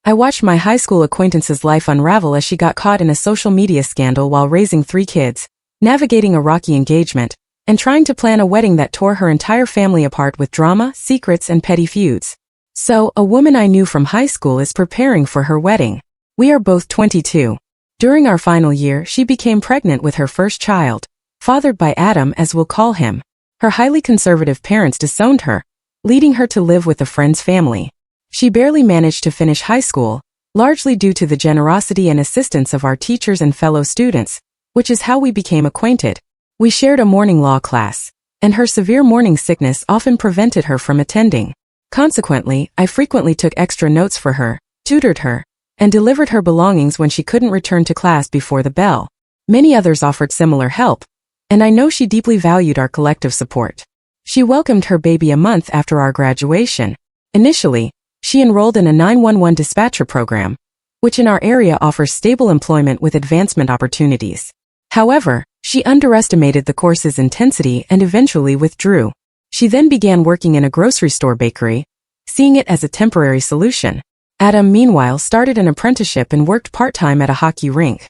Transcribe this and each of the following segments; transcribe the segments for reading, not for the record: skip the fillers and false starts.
I watched my high school acquaintance's life unravel as she got caught in a social media scandal while raising 3 kids, navigating a rocky engagement, and trying to plan a wedding that tore her entire family apart with drama, secrets, and petty feuds. So, a woman I knew from high school is preparing for her wedding. We are both 22. During our final year, she became pregnant with her first child, fathered by Adam as we'll call him. Her highly conservative parents disowned her, leading her to live with a friend's family. She barely managed to finish high school, largely due to the generosity and assistance of our teachers and fellow students, which is how we became acquainted. We shared a morning law class, and her severe morning sickness often prevented her from attending. Consequently, I frequently took extra notes for her, tutored her, and delivered her belongings when she couldn't return to class before the bell. Many others offered similar help, and I know she deeply valued our collective support. She welcomed her baby a month after our graduation. Initially, she enrolled in a 911 dispatcher program, which in our area offers stable employment with advancement opportunities. However, she underestimated the course's intensity and eventually withdrew. She then began working in a grocery store bakery, seeing it as a temporary solution. Adam, meanwhile, started an apprenticeship and worked part-time at a hockey rink.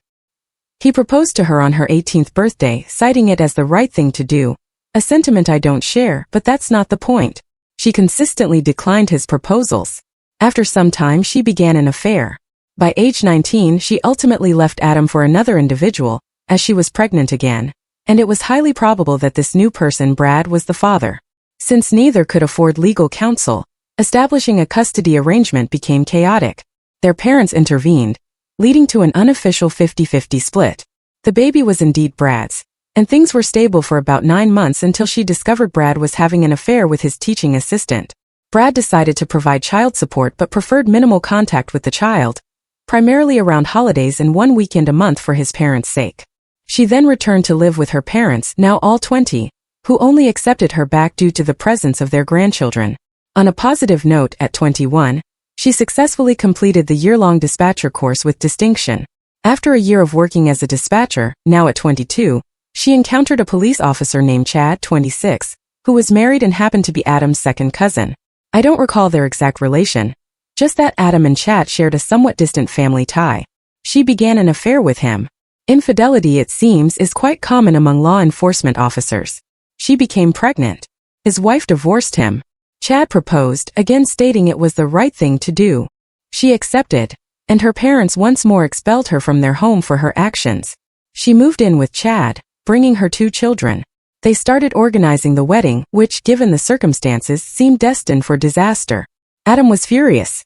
He proposed to her on her 18th birthday, citing it as the right thing to do, a sentiment I don't share, but that's not the point. She consistently declined his proposals. After some time, she began an affair. By age 19, she ultimately left Adam for another individual, as she was pregnant again, and it was highly probable that this new person, Brad, was the father. Since neither could afford legal counsel, establishing a custody arrangement became chaotic. Their parents intervened, leading to an unofficial 50-50 split. The baby was indeed Brad's, and things were stable for about 9 months until she discovered Brad was having an affair with his teaching assistant. Brad decided to provide child support but preferred minimal contact with the child, primarily around holidays and 1 weekend a month for his parents' sake. She then returned to live with her parents, now all 20, who only accepted her back due to the presence of their grandchildren. On a positive note, at 21, she successfully completed the year-long dispatcher course with distinction. After a year of working as a dispatcher, now at 22, she encountered a police officer named Chad, 26, who was married and happened to be Adam's second cousin. I don't recall their exact relation, just that Adam and Chad shared a somewhat distant family tie. She began an affair with him. Infidelity, it seems, is quite common among law enforcement officers. She became pregnant. His wife divorced him. Chad proposed, again stating it was the right thing to do. She accepted, and her parents once more expelled her from their home for her actions. She moved in with Chad, bringing her 2 children. They started organizing the wedding, which, given the circumstances, seemed destined for disaster. Adam was furious.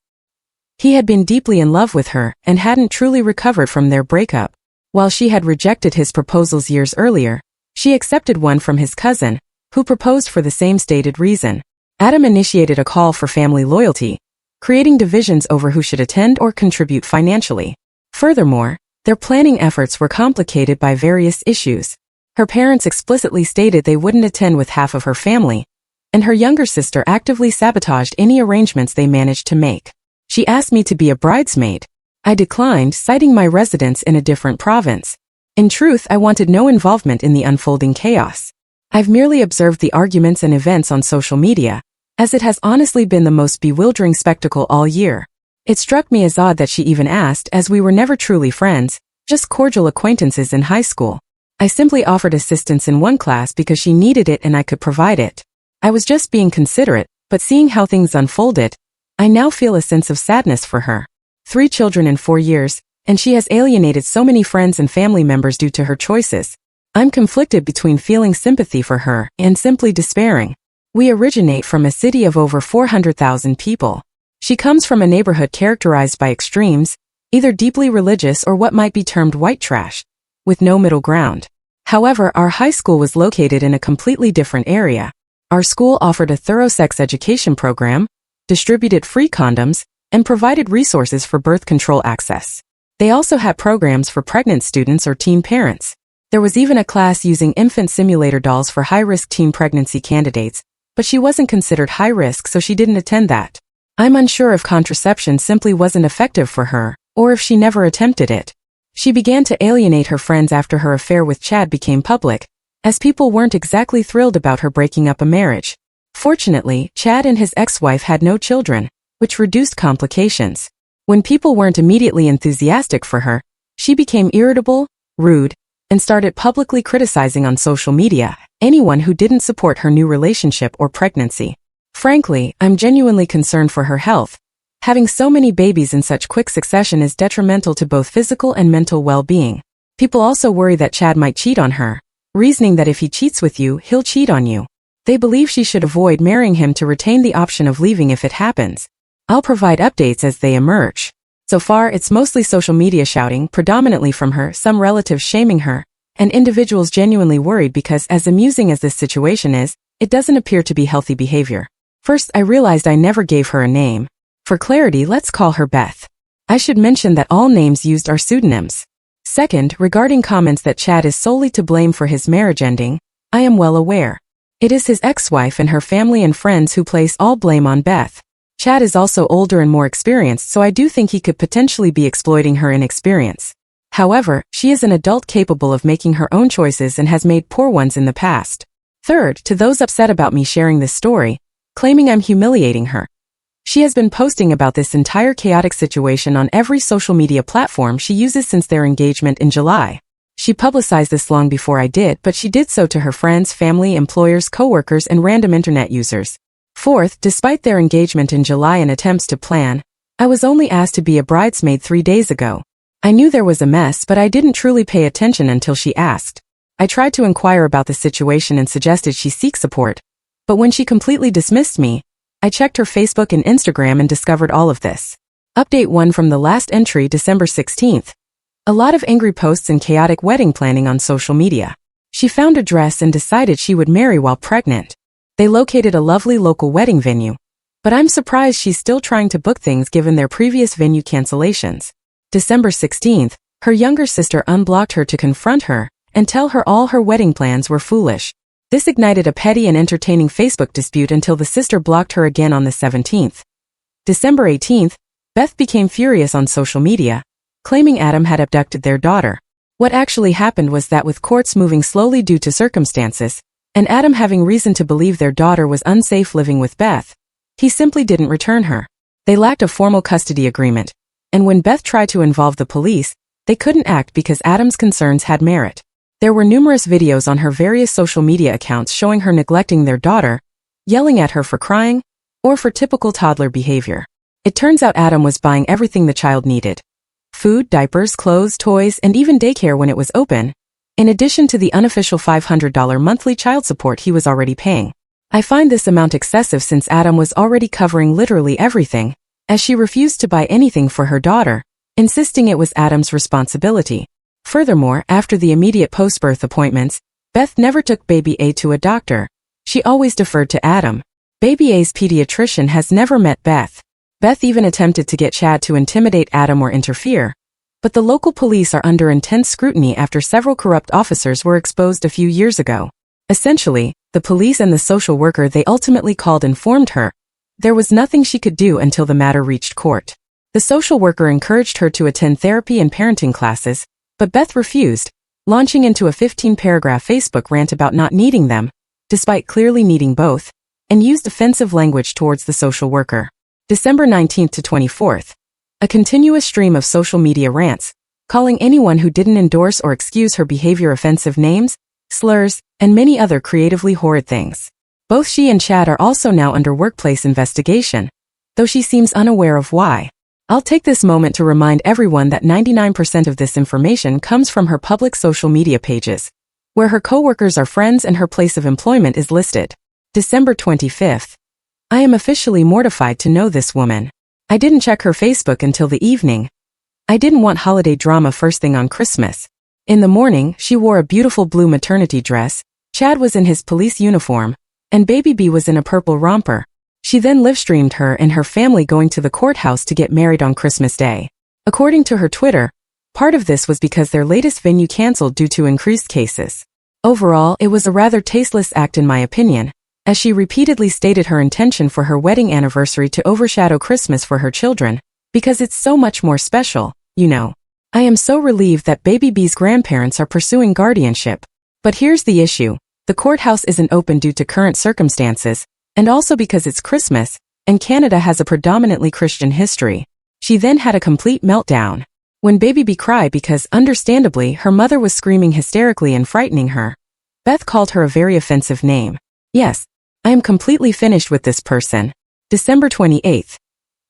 He had been deeply in love with her and hadn't truly recovered from their breakup. While she had rejected his proposals years earlier, she accepted one from his cousin, who proposed for the same stated reason. Adam initiated a call for family loyalty, creating divisions over who should attend or contribute financially. Furthermore, their planning efforts were complicated by various issues. Her parents explicitly stated they wouldn't attend with half of her family, and her younger sister actively sabotaged any arrangements they managed to make. She asked me to be a bridesmaid. I declined, citing my residence in a different province. In truth, I wanted no involvement in the unfolding chaos. I've merely observed the arguments and events on social media, as it has honestly been the most bewildering spectacle all year. It struck me as odd that she even asked, as we were never truly friends, just cordial acquaintances in high school. I simply offered assistance in one class because she needed it and I could provide it. I was just being considerate, but seeing how things unfolded, I now feel a sense of sadness for her. 3 children in 4 years, and she has alienated so many friends and family members due to her choices. I'm conflicted between feeling sympathy for her and simply despairing. We originate from a city of over 400,000 people. She comes from a neighborhood characterized by extremes, either deeply religious or what might be termed white trash, with no middle ground. However, our high school was located in a completely different area. Our school offered a thorough sex education program, distributed free condoms, and provided resources for birth control access. They also had programs for pregnant students or teen parents. There was even a class using infant simulator dolls for high-risk teen pregnancy candidates, but she wasn't considered high-risk, so she didn't attend that. I'm unsure if contraception simply wasn't effective for her, or if she never attempted it. She began to alienate her friends after her affair with Chad became public, as people weren't exactly thrilled about her breaking up a marriage. Fortunately, Chad and his ex-wife had no children, which reduced complications. When people weren't immediately enthusiastic for her, she became irritable, rude, and started publicly criticizing on social media anyone who didn't support her new relationship or pregnancy. Frankly, I'm genuinely concerned for her health. Having so many babies in such quick succession is detrimental to both physical and mental well-being. People also worry that Chad might cheat on her, reasoning that if he cheats with you, he'll cheat on you. They believe she should avoid marrying him to retain the option of leaving if it happens. I'll provide updates as they emerge. So far, it's mostly social media shouting, predominantly from her, some relatives shaming her, and individuals genuinely worried because, as amusing as this situation is, it doesn't appear to be healthy behavior. First, I realized I never gave her a name. For clarity, let's call her Beth. I should mention that all names used are pseudonyms. Second, regarding comments that Chad is solely to blame for his marriage ending, I am well aware. It is his ex-wife and her family and friends who place all blame on Beth. Chad is also older and more experienced, so I do think he could potentially be exploiting her inexperience. However, she is an adult capable of making her own choices and has made poor ones in the past. Third, to those upset about me sharing this story, claiming I'm humiliating her. She has been posting about this entire chaotic situation on every social media platform she uses since their engagement in July. She publicized this long before I did, but she did so to her friends, family, employers, coworkers, and random internet users. Fourth, despite their engagement in July and attempts to plan, I was only asked to be a bridesmaid 3 days ago. I knew there was a mess, but I didn't truly pay attention until she asked. I tried to inquire about the situation and suggested she seek support, but when she completely dismissed me, I checked her Facebook and Instagram and discovered all of this. Update 1 from the last entry, December 16th. A lot of angry posts and chaotic wedding planning on social media. She found a dress and decided she would marry while pregnant. They located a lovely local wedding venue, but I'm surprised she's still trying to book things given their previous venue cancellations. December 16th, her younger sister unblocked her to confront her and tell her all her wedding plans were foolish. This ignited a petty and entertaining Facebook dispute until the sister blocked her again on the 17th. December 18th, Beth became furious on social media, claiming Adam had abducted their daughter. What actually happened was that with courts moving slowly due to circumstances, and Adam having reason to believe their daughter was unsafe living with Beth, he simply didn't return her. They lacked a formal custody agreement, and when Beth tried to involve the police, they couldn't act because Adam's concerns had merit. There were numerous videos on her various social media accounts showing her neglecting their daughter, yelling at her for crying, or for typical toddler behavior. It turns out Adam was buying everything the child needed: food, diapers, clothes, toys, and even daycare when it was open, in addition to the unofficial $500 monthly child support he was already paying. I find this amount excessive since Adam was already covering literally everything, as she refused to buy anything for her daughter, insisting it was Adam's responsibility. Furthermore, after the immediate post-birth appointments, Beth never took baby A to a doctor. She always deferred to Adam. Baby A's pediatrician has never met Beth. Beth even attempted to get Chad to intimidate Adam or interfere, but the local police are under intense scrutiny after several corrupt officers were exposed a few years ago. Essentially, the police and the social worker they ultimately called informed her there was nothing she could do until the matter reached court. The social worker encouraged her to attend therapy and parenting classes, but Beth refused, launching into a 15-paragraph Facebook rant about not needing them, despite clearly needing both, and used offensive language towards the social worker. December 19th to 24th. A continuous stream of social media rants, calling anyone who didn't endorse or excuse her behavior offensive names, slurs, and many other creatively horrid things. Both she and Chad are also now under workplace investigation, though she seems unaware of why. I'll take this moment to remind everyone that 99% of this information comes from her public social media pages, where her coworkers are friends and her place of employment is listed. December 25th. I am officially mortified to know this woman. I didn't check her Facebook until the evening. I didn't want holiday drama first thing on Christmas. In the morning, she wore a beautiful blue maternity dress, Chad was in his police uniform, and baby B was in a purple romper. She then live-streamed her and her family going to the courthouse to get married on Christmas Day. According to her Twitter, part of this was because their latest venue canceled due to increased cases. Overall, it was a rather tasteless act in my opinion, as she repeatedly stated her intention for her wedding anniversary to overshadow Christmas for her children, because it's so much more special, you know. I am so relieved that baby B's grandparents are pursuing guardianship. But here's the issue. The courthouse isn't open due to current circumstances, and also because it's Christmas, and Canada has a predominantly Christian history. She then had a complete meltdown. When Baby B cried because, understandably, her mother was screaming hysterically and frightening her, Beth called her a very offensive name. Yes, I am completely finished with this person. December 28th.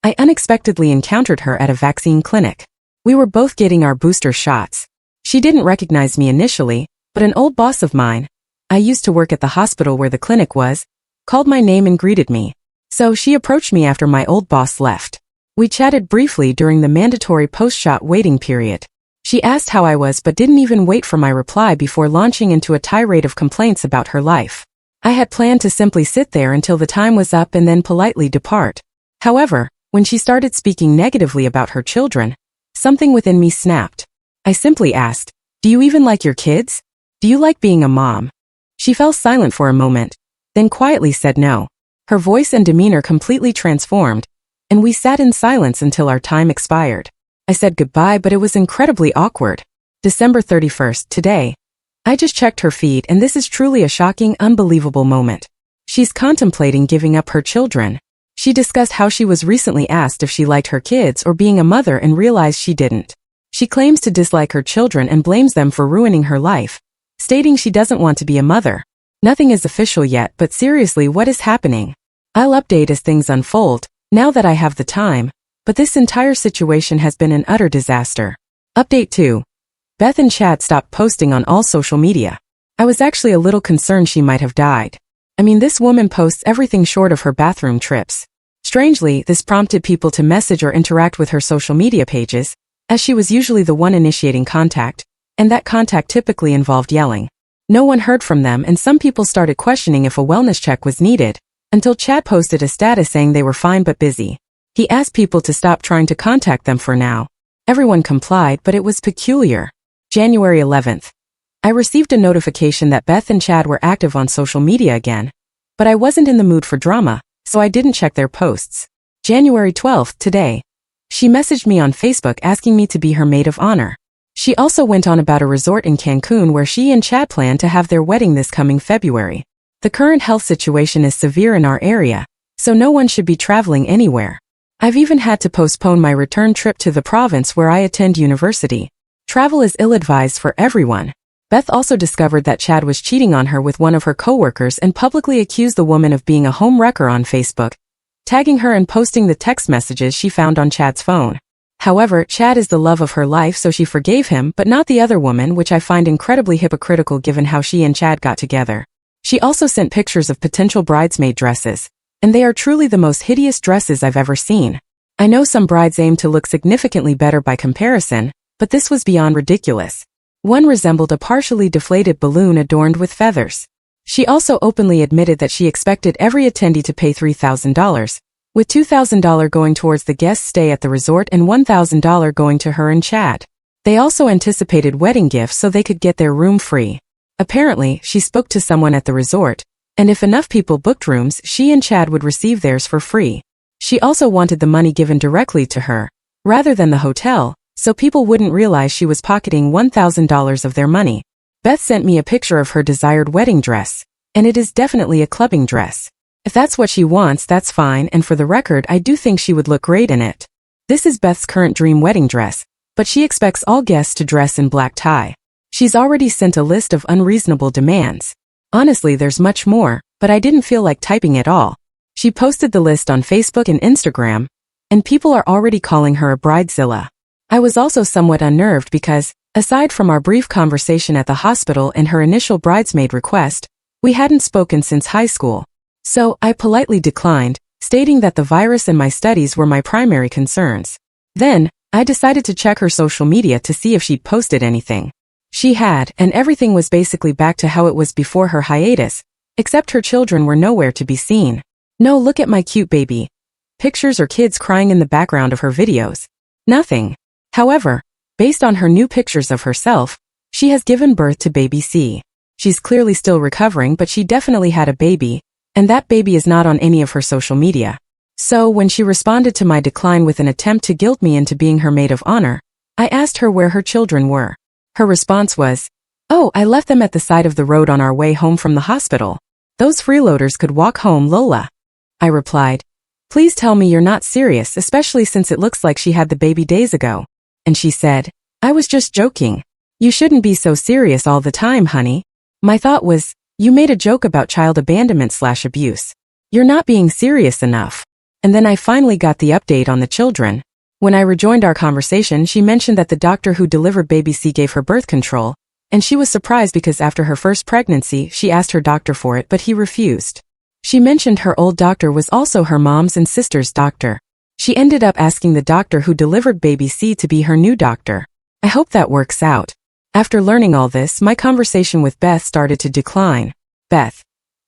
I unexpectedly encountered her at a vaccine clinic. We were both getting our booster shots. She didn't recognize me initially, but an old boss of mine, I used to work at the hospital where the clinic was, called my name and greeted me. So she approached me after my old boss left. We chatted briefly during the mandatory post-shot waiting period. She asked how I was but didn't even wait for my reply before launching into a tirade of complaints about her life. I had planned to simply sit there until the time was up and then politely depart. However, when she started speaking negatively about her children, something within me snapped. I simply asked, "Do you even like your kids? Do you like being a mom?" She fell silent for a moment, then quietly said no. Her voice and demeanor completely transformed, and we sat in silence until our time expired. I said goodbye, but it was incredibly awkward. December 31st, today. I just checked her feed and this is truly a shocking, unbelievable moment. She's contemplating giving up her children. She discussed how she was recently asked if she liked her kids or being a mother and realized she didn't. She claims to dislike her children and blames them for ruining her life, stating she doesn't want to be a mother. Nothing is official yet, but seriously, what is happening? I'll update as things unfold, now that I have the time, but this entire situation has been an utter disaster. Update 2. Beth and Chad stopped posting on all social media. I was actually a little concerned she might have died. I mean, this woman posts everything short of her bathroom trips. Strangely, this prompted people to message or interact with her social media pages, as she was usually the one initiating contact, and that contact typically involved yelling. No one heard from them and some people started questioning if a wellness check was needed, until Chad posted a status saying they were fine but busy. He asked people to stop trying to contact them for now. Everyone complied, but it was peculiar. January 11th. I received a notification that Beth and Chad were active on social media again, but I wasn't in the mood for drama, so I didn't check their posts. January 12th, today. She messaged me on Facebook asking me to be her maid of honor. She also went on about a resort in Cancun where she and Chad plan to have their wedding this coming February. The current health situation is severe in our area, so no one should be traveling anywhere. I've even had to postpone my return trip to the province where I attend university. Travel is ill-advised for everyone. Beth also discovered that Chad was cheating on her with one of her coworkers and publicly accused the woman of being a home wrecker on Facebook, tagging her and posting the text messages she found on Chad's phone. However, Chad is the love of her life, so she forgave him, but not the other woman, which I find incredibly hypocritical given how she and Chad got together. She also sent pictures of potential bridesmaid dresses, and they are truly the most hideous dresses I've ever seen. I know some brides aim to look significantly better by comparison, but this was beyond ridiculous. One resembled a partially deflated balloon adorned with feathers. She also openly admitted that she expected every attendee to pay $3,000, with $2,000 going towards the guest's stay at the resort and $1,000 going to her and Chad. They also anticipated wedding gifts so they could get their room free. Apparently, she spoke to someone at the resort, and if enough people booked rooms, she and Chad would receive theirs for free. She also wanted the money given directly to her, rather than the hotel, so people wouldn't realize she was pocketing $1,000 of their money. Beth sent me a picture of her desired wedding dress, and it is definitely a clubbing dress. If that's what she wants, that's fine, and for the record, I do think she would look great in it. This is Beth's current dream wedding dress, but she expects all guests to dress in black tie. She's already sent a list of unreasonable demands. Honestly, there's much more, but I didn't feel like typing it all. She posted the list on Facebook and Instagram, and people are already calling her a bridezilla. I was also somewhat unnerved because, aside from our brief conversation at the hospital and her initial bridesmaid request, we hadn't spoken since high school. So, I politely declined, stating that the virus and my studies were my primary concerns. Then, I decided to check her social media to see if she'd posted anything. She had, and everything was basically back to how it was before her hiatus, except her children were nowhere to be seen. No look at my cute baby. Pictures or kids crying in the background of her videos. Nothing. However, based on her new pictures of herself, she has given birth to baby C. She's clearly still recovering, but she definitely had a baby, and that baby is not on any of her social media. So when she responded to my decline with an attempt to guilt me into being her maid of honor, I asked her where her children were. Her response was, "Oh, I left them at the side of the road on our way home from the hospital. Those freeloaders could walk home, Lola." I replied, Please tell me you're not serious, especially since it looks like she had the baby days ago. And she said, I was just joking. You shouldn't be so serious all the time, honey. My thought was, you made a joke about child abandonment/abuse. You're not being serious enough. And then I finally got the update on the children. When I rejoined our conversation, she mentioned that the doctor who delivered baby C gave her birth control, and she was surprised because after her first pregnancy, she asked her doctor for it, but he refused. She mentioned her old doctor was also her mom's and sister's doctor. She ended up asking the doctor who delivered baby C to be her new doctor. I hope that works out. After learning all this, my conversation with Beth started to decline. Beth.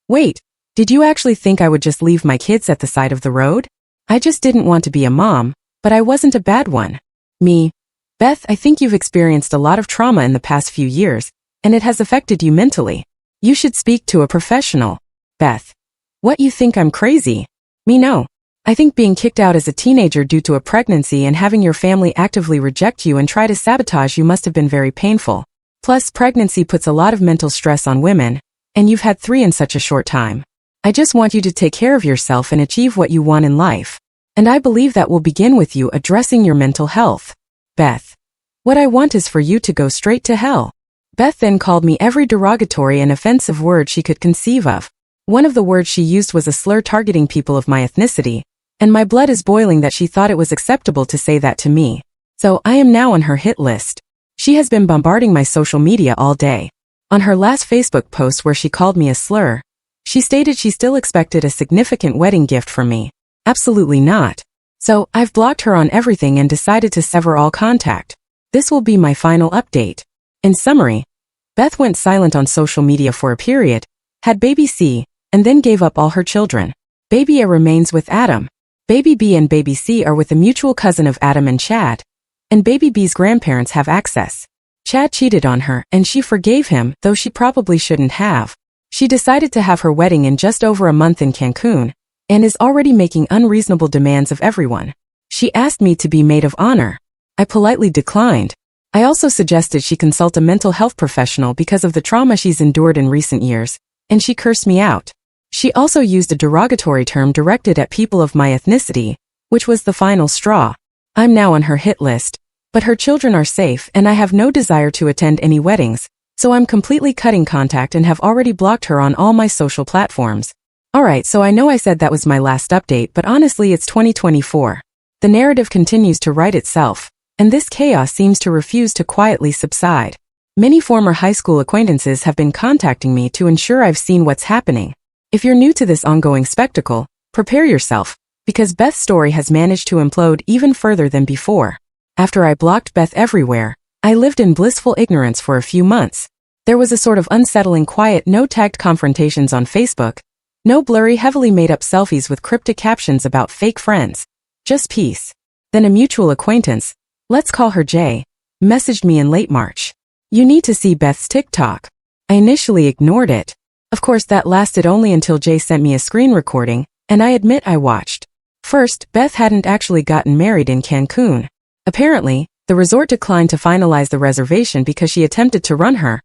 Wait, did you actually think I would just leave my kids at the side of the road? I just didn't want to be a mom, but I wasn't a bad one. Me. Beth, I think you've experienced a lot of trauma in the past few years, and it has affected you mentally. You should speak to a professional. Beth. What, you think I'm crazy? Me, no. I think being kicked out as a teenager due to a pregnancy and having your family actively reject you and try to sabotage you must have been very painful. Plus, pregnancy puts a lot of mental stress on women, and you've had 3 in such a short time. I just want you to take care of yourself and achieve what you want in life. And I believe that will begin with you addressing your mental health. Beth. What I want is for you to go straight to hell. Beth then called me every derogatory and offensive word she could conceive of. One of the words she used was a slur targeting people of my ethnicity, and my blood is boiling that she thought it was acceptable to say that to me. So I am now on her hit list. She has been bombarding my social media all day. On her last Facebook post where she called me a slur, she stated she still expected a significant wedding gift from me. Absolutely not. So I've blocked her on everything and decided to sever all contact. This will be my final update. In summary, Beth went silent on social media for a period, had baby C, and then gave up all her children. Baby A remains with Adam. Baby B and baby C are with a mutual cousin of Adam and Chad, and baby B's grandparents have access. Chad cheated on her, and she forgave him, though she probably shouldn't have. She decided to have her wedding in just over a month in Cancun, and is already making unreasonable demands of everyone. She asked me to be maid of honor. I politely declined. I also suggested she consult a mental health professional because of the trauma she's endured in recent years, and she cursed me out. She also used a derogatory term directed at people of my ethnicity, which was the final straw. I'm now on her hit list, but her children are safe and I have no desire to attend any weddings, so I'm completely cutting contact and have already blocked her on all my social platforms. Alright, so I know I said that was my last update, but honestly it's 2024. The narrative continues to write itself, and this chaos seems to refuse to quietly subside. Many former high school acquaintances have been contacting me to ensure I've seen what's happening. If you're new to this ongoing spectacle, prepare yourself, because Beth's story has managed to implode even further than before. After I blocked Beth everywhere, I lived in blissful ignorance for a few months. There was a sort of unsettling quiet, no tagged confrontations on Facebook, no blurry, heavily made-up selfies with cryptic captions about fake friends. Just peace. Then a mutual acquaintance, let's call her Jay, messaged me in late March. You need to see Beth's TikTok. I initially ignored it. Of course, that lasted only until Jay sent me a screen recording, and I admit I watched. First, Beth hadn't actually gotten married in Cancun. Apparently, the resort declined to finalize the reservation because she attempted to run her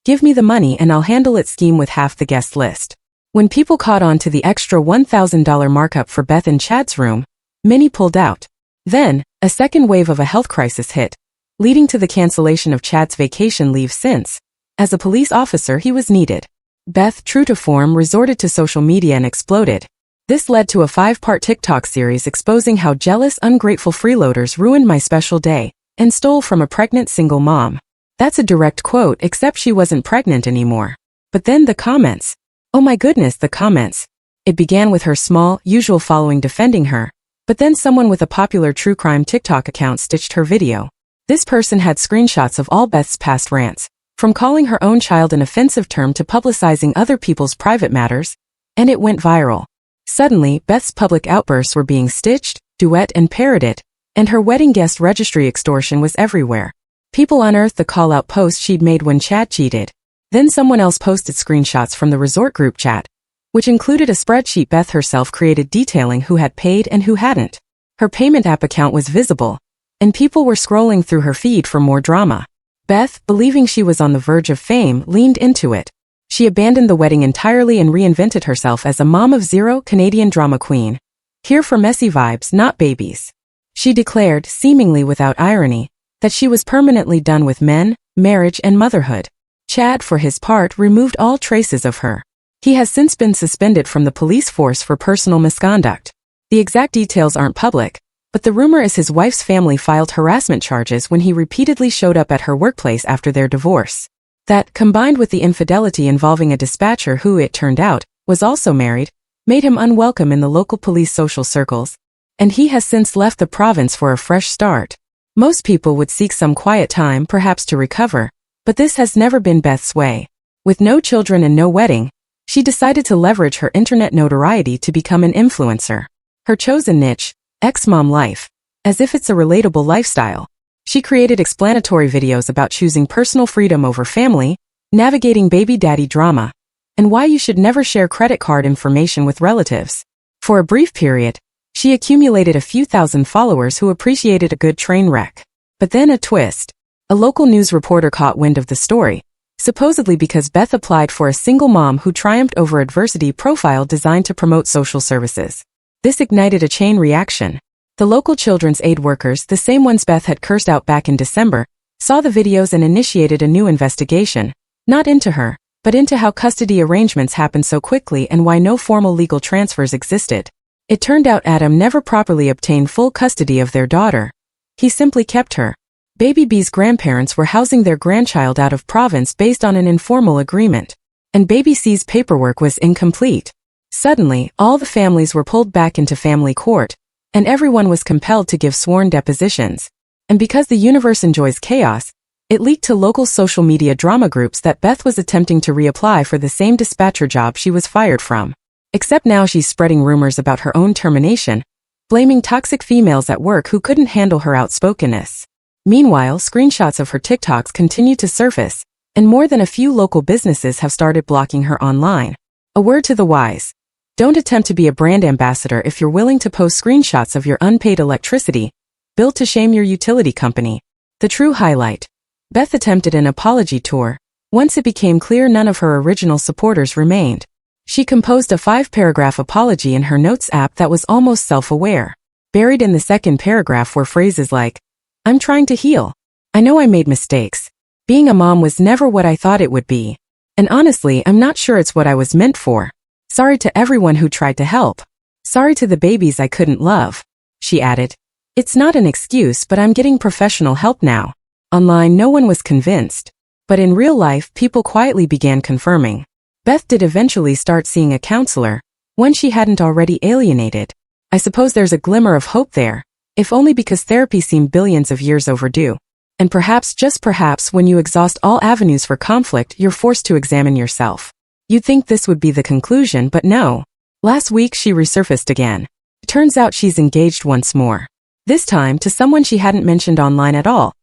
"give me the money and I'll handle it" scheme with half the guest list. When people caught on to the extra $1,000 markup for Beth and Chad's room, many pulled out. Then, a second wave of a health crisis hit, leading to the cancellation of Chad's vacation leave since, as a police officer, he was needed. Beth, true to form, resorted to social media and exploded. This led to a 5-part TikTok series exposing how jealous, ungrateful freeloaders ruined my special day and stole from a pregnant single mom. That's a direct quote, except she wasn't pregnant anymore. But then the comments. Oh my goodness, the comments. It began with her small, usual following defending her, but then someone with a popular true crime TikTok account stitched her video. This person had screenshots of all Beth's past rants, from calling her own child an offensive term to publicizing other people's private matters, and it went viral. Suddenly, Beth's public outbursts were being stitched, duet and parroted, and her wedding guest registry extortion was everywhere. People unearthed the call-out post she'd made when Chad cheated. Then someone else posted screenshots from the resort group chat, which included a spreadsheet Beth herself created detailing who had paid and who hadn't. Her payment app account was visible, and people were scrolling through her feed for more drama. Beth, believing she was on the verge of fame, leaned into it. She abandoned the wedding entirely and reinvented herself as a mom of zero Canadian drama queen. Here for messy vibes, not babies. She declared, seemingly without irony, that she was permanently done with men, marriage and motherhood. Chad, for his part, removed all traces of her. He has since been suspended from the police force for personal misconduct. The exact details aren't public, but the rumor is his wife's family filed harassment charges when he repeatedly showed up at her workplace after their divorce. That, combined with the infidelity involving a dispatcher who, it turned out, was also married, made him unwelcome in the local police social circles, and he has since left the province for a fresh start. Most people would seek some quiet time, perhaps to recover, but this has never been Beth's way. With no children and no wedding, she decided to leverage her internet notoriety to become an influencer. Her chosen niche, ex-mom life, as if it's a relatable lifestyle. She created explanatory videos about choosing personal freedom over family, navigating baby daddy drama, and why you should never share credit card information with relatives. For a brief period, she accumulated a few thousand followers who appreciated a good train wreck. But then a twist. A local news reporter caught wind of the story, supposedly because Beth applied for a single mom who triumphed over adversity profile designed to promote social services. This ignited a chain reaction. The local children's aid workers, the same ones Beth had cursed out back in December, saw the videos and initiated a new investigation, not into her, but into how custody arrangements happened so quickly and why no formal legal transfers existed. It turned out Adam never properly obtained full custody of their daughter. He simply kept her. Baby B's grandparents were housing their grandchild out of province based on an informal agreement, and Baby C's paperwork was incomplete. Suddenly, all the families were pulled back into family court, and everyone was compelled to give sworn depositions. And because the universe enjoys chaos, it leaked to local social media drama groups that Beth was attempting to reapply for the same dispatcher job she was fired from. Except now she's spreading rumors about her own termination, blaming toxic females at work who couldn't handle her outspokenness. Meanwhile, screenshots of her TikToks continue to surface, and more than a few local businesses have started blocking her online. A word to the wise. Don't attempt to be a brand ambassador if you're willing to post screenshots of your unpaid electricity, billed to shame your utility company. The true highlight. Beth attempted an apology tour. Once it became clear none of her original supporters remained, she composed a 5-paragraph apology in her notes app that was almost self-aware. Buried in the second paragraph were phrases like, "I'm trying to heal. I know I made mistakes. Being a mom was never what I thought it would be. And honestly, I'm not sure it's what I was meant for. Sorry to everyone who tried to help. Sorry to the babies I couldn't love." She added, "It's not an excuse, but I'm getting professional help now." Online, no one was convinced. But in real life, people quietly began confirming. Beth did eventually start seeing a counselor, one she hadn't already alienated. I suppose there's a glimmer of hope there, if only because therapy seemed billions of years overdue. And perhaps, just perhaps, when you exhaust all avenues for conflict, you're forced to examine yourself. You'd think this would be the conclusion, but no. Last week she resurfaced again. It turns out she's engaged once more. This time to someone she hadn't mentioned online at all.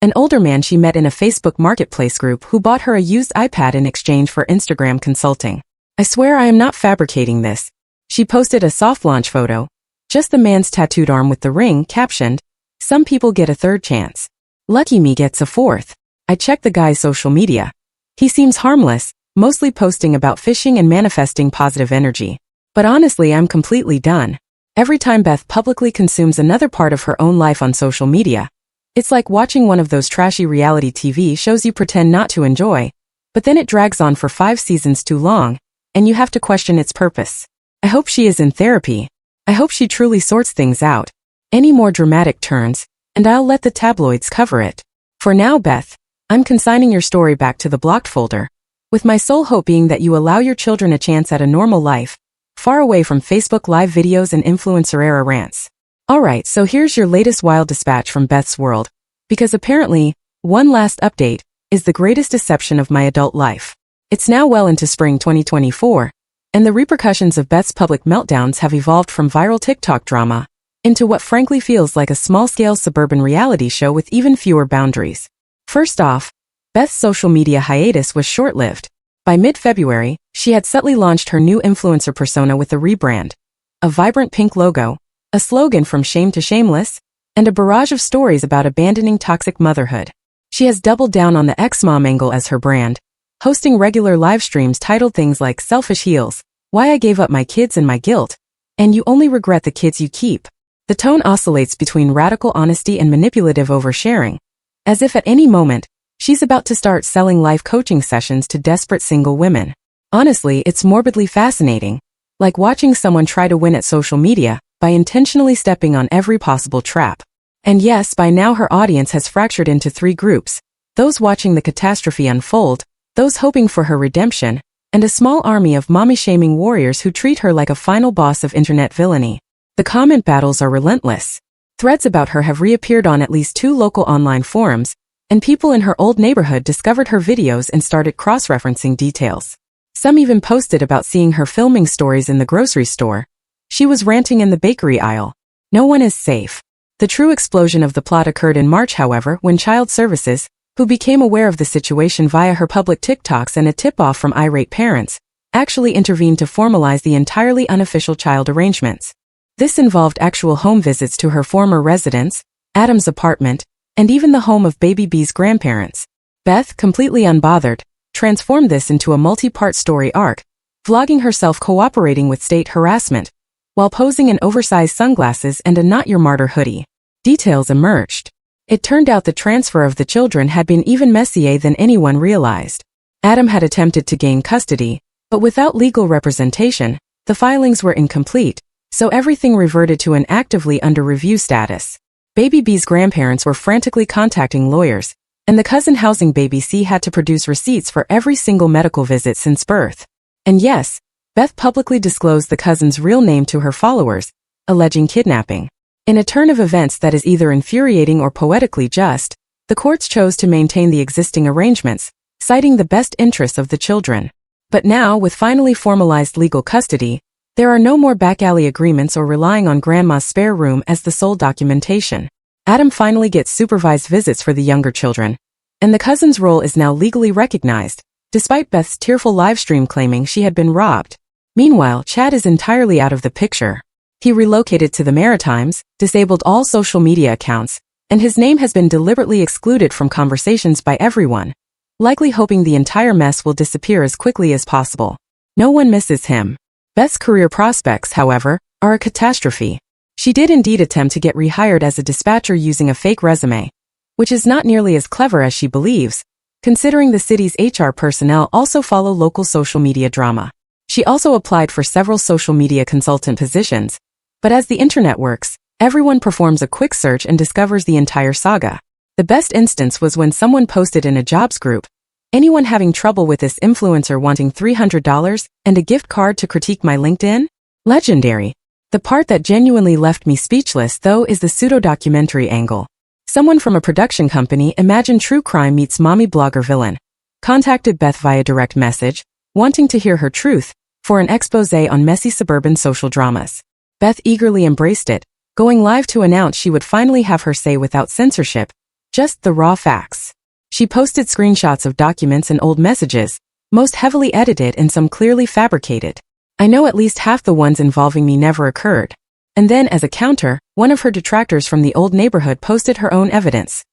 An older man she met in a Facebook marketplace group who bought her a used iPad in exchange for Instagram consulting. I swear I am not fabricating this. She posted a soft launch photo, just the man's tattooed arm with the ring, captioned, "Some people get a third chance. Lucky me gets a fourth." I checked the guy's social media. He seems harmless, mostly posting about fishing and manifesting positive energy. But honestly, I'm completely done. Every time Beth publicly consumes another part of her own life on social media, it's like watching one of those trashy reality TV shows you pretend not to enjoy, but then it drags on for 5 seasons too long, and you have to question its purpose. I hope she is in therapy. I hope she truly sorts things out. Any more dramatic turns, and I'll let the tabloids cover it. For now, Beth, I'm consigning your story back to the blocked folder, with my sole hope being that you allow your children a chance at a normal life, far away from Facebook Live videos and influencer-era rants. Alright, so here's your latest wild dispatch from Beth's world, because apparently, one last update is the greatest deception of my adult life. It's now well into spring 2024, and the repercussions of Beth's public meltdowns have evolved from viral TikTok drama into what frankly feels like a small-scale suburban reality show with even fewer boundaries. First off, Beth's social media hiatus was short-lived. By mid-February, she had subtly launched her new influencer persona with a rebrand, a vibrant pink logo, a slogan from shame to shameless, and a barrage of stories about abandoning toxic motherhood. She has doubled down on the ex-mom angle as her brand, hosting regular live streams titled things like "Selfish Heals," "Why I Gave Up My Kids and My Guilt," and you only regret the kids you keep. The tone oscillates between radical honesty and manipulative oversharing, as if at any moment, she's about to start selling life coaching sessions to desperate single women. Honestly, it's morbidly fascinating, like watching someone try to win at social media by intentionally stepping on every possible trap. And yes, by now her audience has fractured into three groups: those watching the catastrophe unfold, those hoping for her redemption, and a small army of mommy-shaming warriors who treat her like a final boss of internet villainy. The comment battles are relentless. Threads about her have reappeared on at least 2 local online forums, and people in her old neighborhood discovered her videos and started cross-referencing details. Some even posted about seeing her filming stories in the grocery store. She was ranting in the bakery aisle. No one is safe. The true explosion of the plot occurred in March, however, when Child Services, who became aware of the situation via her public TikToks and a tip-off from irate parents, actually intervened to formalize the entirely unofficial child arrangements. This involved actual home visits to her former residence, Adam's apartment, and even the home of Baby B's grandparents. Beth, completely unbothered, transformed this into a multi-part story arc, vlogging herself cooperating with state harassment, while posing in oversized sunglasses and a Not Your Martyr hoodie. Details emerged. It turned out the transfer of the children had been even messier than anyone realized. Adam had attempted to gain custody, but without legal representation, the filings were incomplete, so everything reverted to an actively under review status. Baby B's grandparents were frantically contacting lawyers, and the cousin housing Baby C had to produce receipts for every single medical visit since birth. And yes, Beth publicly disclosed the cousin's real name to her followers, alleging kidnapping. In a turn of events that is either infuriating or poetically just, the courts chose to maintain the existing arrangements, citing the best interests of the children. But now, with finally formalized legal custody, there are no more back-alley agreements or relying on grandma's spare room as the sole documentation. Adam finally gets supervised visits for the younger children, and the cousin's role is now legally recognized, despite Beth's tearful livestream claiming she had been robbed. Meanwhile, Chad is entirely out of the picture. He relocated to the Maritimes, disabled all social media accounts, and his name has been deliberately excluded from conversations by everyone, likely hoping the entire mess will disappear as quickly as possible. No one misses him. Beth's career prospects, however, are a catastrophe. She did indeed attempt to get rehired as a dispatcher using a fake resume, which is not nearly as clever as she believes, considering the city's HR personnel also follow local social media drama. She also applied for several social media consultant positions, but as the internet works, everyone performs a quick search and discovers the entire saga. The best instance was when someone posted in a jobs group, "Anyone having trouble with this influencer wanting $300 and a gift card to critique my LinkedIn?" Legendary. The part that genuinely left me speechless, though, is the pseudo-documentary angle. Someone from a production company, imagine true crime meets mommy blogger villain, contacted Beth via direct message, wanting to hear her truth, for an exposé on messy suburban social dramas. Beth eagerly embraced it, going live to announce she would finally have her say without censorship, just the raw facts. She posted screenshots of documents and old messages, most heavily edited and some clearly fabricated. "I know at least half the ones involving me never occurred." And then, as a counter, one of her detractors from the old neighborhood posted her own evidence.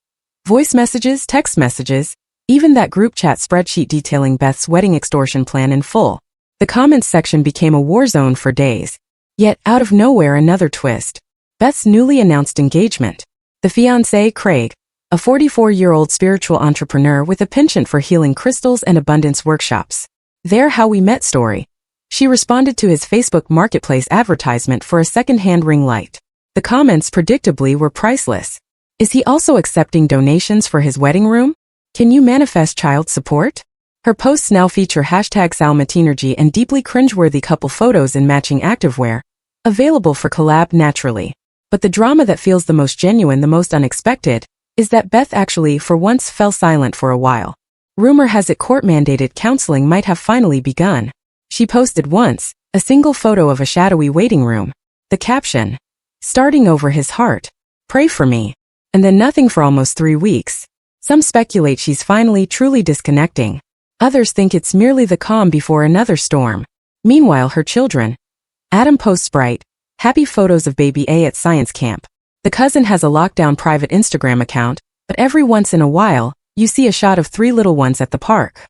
Voice messages, text messages, even that group chat spreadsheet detailing Beth's wedding extortion plan in full. The comments section became a war zone for days. Yet, out of nowhere, another twist. Beth's newly announced engagement. The fiancé, Craig, a 44-year-old spiritual entrepreneur with a penchant for healing crystals and abundance workshops. Their How We Met story. She responded to his Facebook Marketplace advertisement for a second-hand ring light. The comments, predictably, were priceless. Is he also accepting donations for his wedding room? Can you manifest child support? Her posts now feature #SalMatinergy and deeply cringeworthy couple photos in matching activewear, available for collab naturally. But the drama that feels the most genuine, the most unexpected, is that Beth actually, for once, fell silent for a while. Rumor has it court-mandated counseling might have finally begun. She posted once, a single photo of a shadowy waiting room. The caption, "Starting over his heart. Pray for me." And then nothing for almost 3 weeks. Some speculate she's finally truly disconnecting. Others think it's merely the calm before another storm. Meanwhile, her children. Adam posts bright, happy photos of baby A at science camp. The cousin has a lockdown private Instagram account, but every once in a while, you see a shot of 3 little ones at the park.